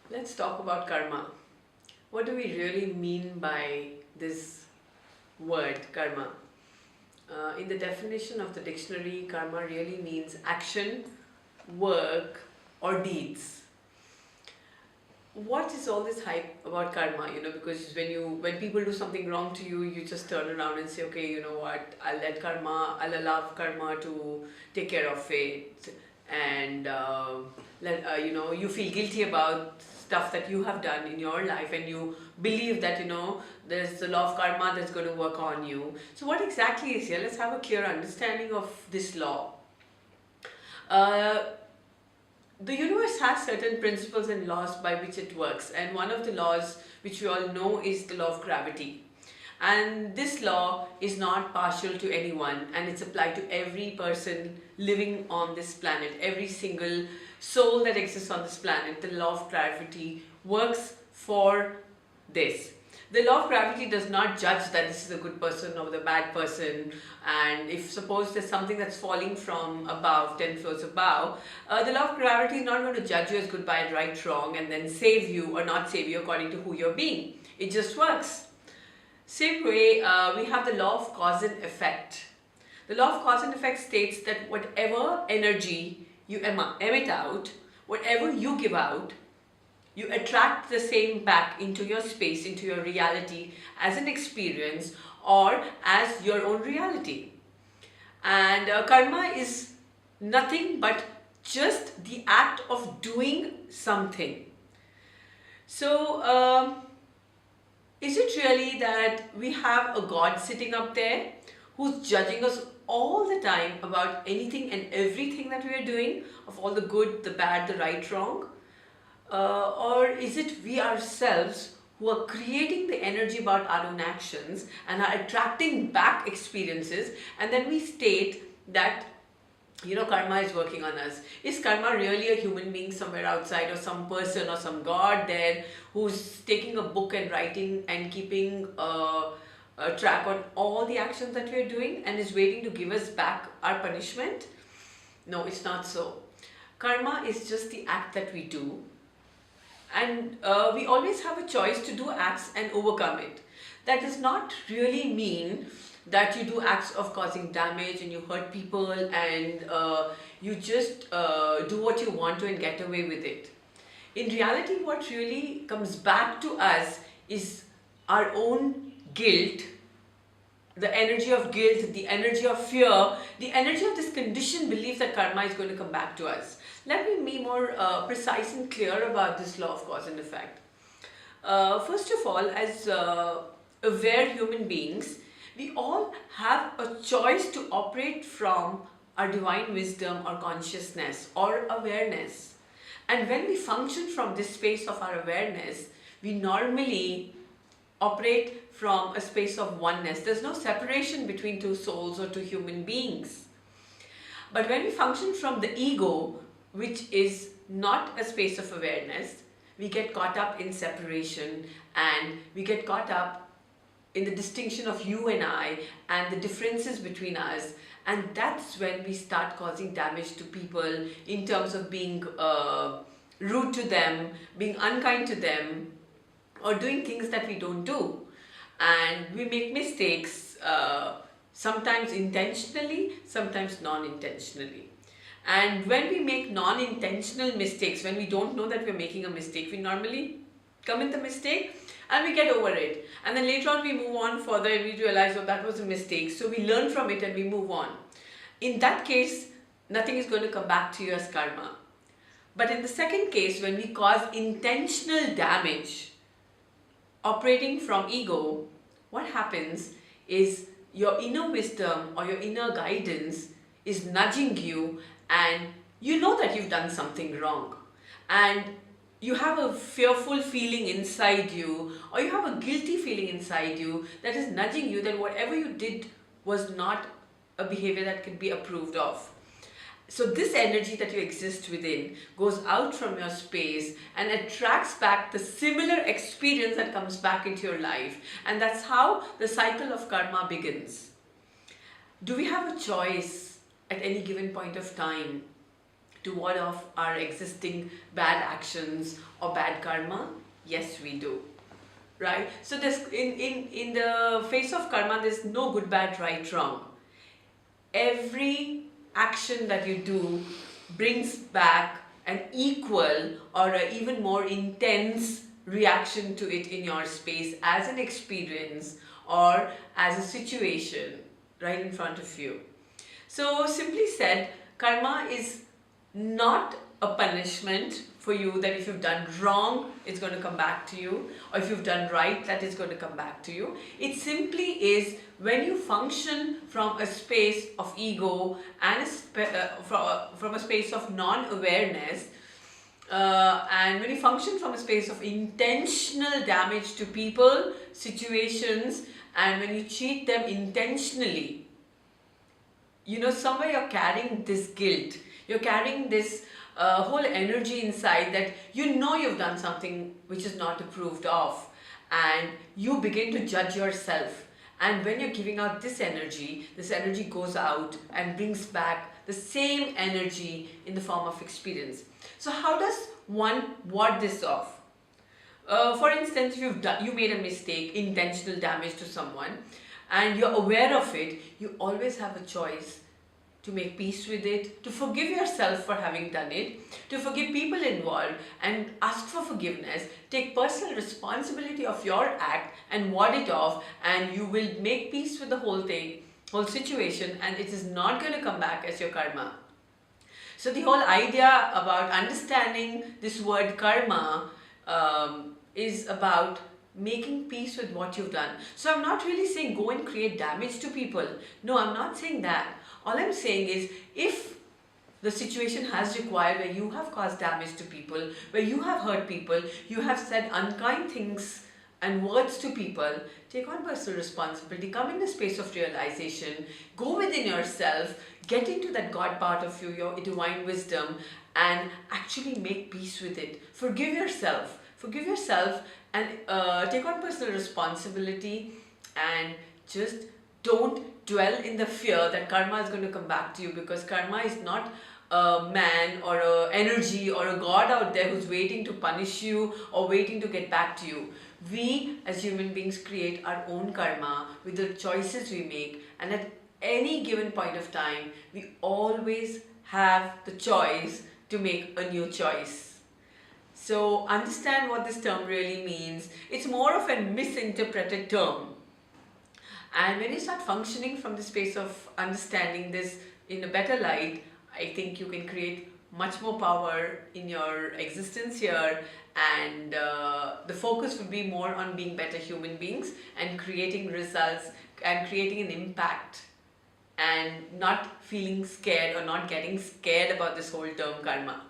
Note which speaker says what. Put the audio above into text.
Speaker 1: Let's talk about karma. What do we really mean by this word, karma? In the definition of the dictionary, karma really means action, work, or deeds. What is all this hype about karma? Because when people do something wrong to you, you just turn around and say, okay, you know what? I'll allow karma to take care of it, and you feel guilty about stuff that you have done in your life, and you believe that there's the law of karma that's going to work on you. So what exactly is here? Let's have a clear understanding of this law. Uh, the universe has certain principles and laws by which it works, and one of the laws which we all know is the law of gravity. And this law is not partial to anyone, and it's applied to every person living on this planet. Every single soul that exists on this planet, the law of gravity works for this. The law of gravity does not judge that this is a good person or the bad person, and if suppose there's something that's falling from above, 10 floors above, the law of gravity is not going to judge you as good, bad, right, wrong, and then save you or not save you according to who you're being. It just works. Same way, we have the law of cause and effect. The law of cause and effect states that whatever energy you emit out, whatever you give out, you attract the same back into your space, into your reality as an experience or as your own reality. And karma is nothing but just the act of doing something. So, is it really that we have a God sitting up there who's judging us all the time about anything and everything that we are doing, of all the good, the bad, the right, wrong? Or is it we ourselves who are creating the energy about our own actions and are attracting back experiences, and then we state that karma is working on us? Is karma really a human being somewhere outside, or some person or some god there who's taking a book and writing and keeping a track on all the actions that we're doing and is waiting to give us back our punishment? No, it's not so. Karma is just the act that we do, and we always have a choice to do acts and overcome it. That does not really mean that you do acts of causing damage and you hurt people and you just do what you want to and get away with it. In reality, what really comes back to us is our own guilt, the energy of guilt, the energy of fear, the energy of this conditioned belief that karma is going to come back to us. Let me be more precise and clear about this law of cause and effect. First of all, as aware human beings, we all have a choice to operate from our divine wisdom or consciousness or awareness. And when we function from this space of our awareness, we normally operate from a space of oneness. There's no separation between two souls or two human beings. But when we function from the ego, which is not a space of awareness, we get caught up in separation, and we get caught up in the distinction of you and I and the differences between us, and that's when we start causing damage to people in terms of being rude to them, being unkind to them, or doing things that we don't do. And we make mistakes, sometimes intentionally, sometimes non-intentionally. And when we make non-intentional mistakes, when we don't know that we're making a mistake, we normally commit the mistake and we get over it. And then later on we move on further and we realize, oh, that was a mistake. So we learn from it and we move on. In that case, nothing is going to come back to you as karma. But in the second case, when we cause intentional damage, operating from ego, what happens is your inner wisdom or your inner guidance is nudging you, and you know that you've done something wrong, and you have a fearful feeling inside you, or you have a guilty feeling inside you that is nudging you that whatever you did was not a behavior that can be approved of. So this energy that you exist within goes out from your space and attracts back the similar experience that comes back into your life. And that's how the cycle of karma begins. Do we have a choice at any given point of time to ward off our existing bad actions or bad karma? Yes, we do. Right? So this in the face of karma, there's no good, bad, right, wrong. Every action that you do brings back an equal or a even more intense reaction to it in your space as an experience or as a situation right in front of you. So, simply said, karma is not a punishment for you that if you've done wrong, it's going to come back to you, or if you've done right, that is going to come back to you. It simply is when you function from a space of ego and from a space of non-awareness, and when you function from a space of intentional damage to people, situations, and when you cheat them intentionally, somewhere you're carrying this guilt, you're carrying this whole energy inside that you've done something which is not approved of, and you begin to judge yourself. And when you're giving out this energy goes out and brings back the same energy in the form of experience. So how does one ward this off? For instance, if you made a mistake, intentional damage to someone, and you're aware of it, you always have a choice to make peace with it, to forgive yourself for having done it, to forgive people involved and ask for forgiveness, take personal responsibility of your act and ward it off, and you will make peace with the whole situation, and it is not going to come back as your karma. So the whole idea about understanding this word karma is about making peace with what you've done. So I'm not really saying go and create damage to people. No, I'm not saying that. All I'm saying is, if the situation has required where you have caused damage to people, where you have hurt people, you have said unkind things and words to people, take on personal responsibility, come in the space of realization, go within yourself, get into that God part of you, your divine wisdom, and actually make peace with it. Forgive yourself and take on personal responsibility, and just don't dwell in the fear that karma is going to come back to you, because karma is not a man or a energy or a god out there who's waiting to punish you or waiting to get back to you. We as human beings create our own karma with the choices we make, and at any given point of time we always have the choice to make a new choice. So understand what this term really means. It's more of a misinterpreted term. And when you start functioning from the space of understanding this in a better light, I think you can create much more power in your existence here, and the focus would be more on being better human beings and creating results and creating an impact, and not feeling scared or not getting scared about this whole term karma.